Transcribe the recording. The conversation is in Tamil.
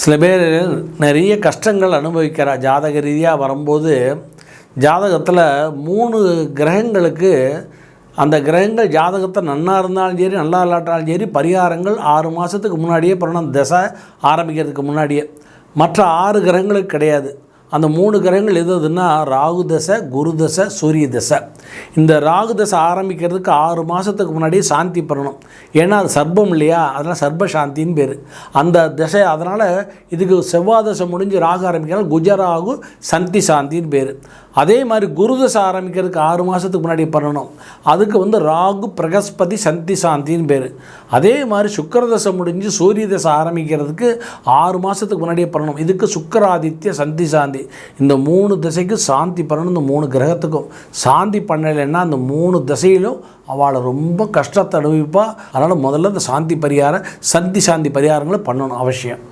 சில பேர் நிறைய கஷ்டங்கள் அனுபவிக்கிறா. ஜாதக ரீதியாக வரும்போது ஜாதகத்தில் 3 கிரகங்களுக்கு அந்த கிரகங்கள் ஜாதகத்தை நன்னா இருந்தாலும் சரி நல்லா இல்லாட்டாலும் சரி பரிகாரங்கள் 6 மாதத்துக்கு முன்னாடியே பண்ணணும். தசை ஆரம்பிக்கிறதுக்கு முன்னாடியே. மற்ற 6 கிரகங்களுக்கு கிடையாது. அந்த 3 கிரகங்கள் எதுன்னா ராகு தசை, குரு தசை, சூரிய தசை. இந்த ராகு தசை ஆரம்பிக்கிறதுக்கு 6 மாதத்துக்கு முன்னாடியே சாந்தி பண்ணணும். ஏன்னா அது சர்ப்பம் இல்லையா, அதனால் சர்ப்ப சாந்தின்னு பேர் அந்த தசை. அதனால் இதுக்கு செவ்வாய் தசை முடிஞ்சு ராகு ஆரம்பிக்கிறால் குஜராகு சந்தி சாந்தின்னு பேர். அதே மாதிரி குரு தசை ஆரம்பிக்கிறதுக்கு 6 மாதத்துக்கு முன்னாடி பண்ணணும். அதுக்கு ராகு பிரகஸ்பதி சந்தி சாந்தின்னு பேர். அதே மாதிரி சுக்கர தசை முடிஞ்சு சூரிய தசை ஆரம்பிக்கிறதுக்கு 6 மாதத்துக்கு முன்னாடியே பண்ணணும். இதுக்கு சுக்கராதித்ய சந்தி சாந்தி. இந்த 3 திசைக்கு சாந்தி பண்ணணும். இந்த 3 கிரகத்துக்கும் சாந்தி பண்ணலைன்னா அந்த 3 திசையிலும் அவளை ரொம்ப கஷ்டத்தை அனுபவிப்பா. அதனால் முதல்ல இந்த சாந்தி பரிகாரம் சந்தி சாந்தி பரிகாரங்களை பண்ணணும் அவசியம்.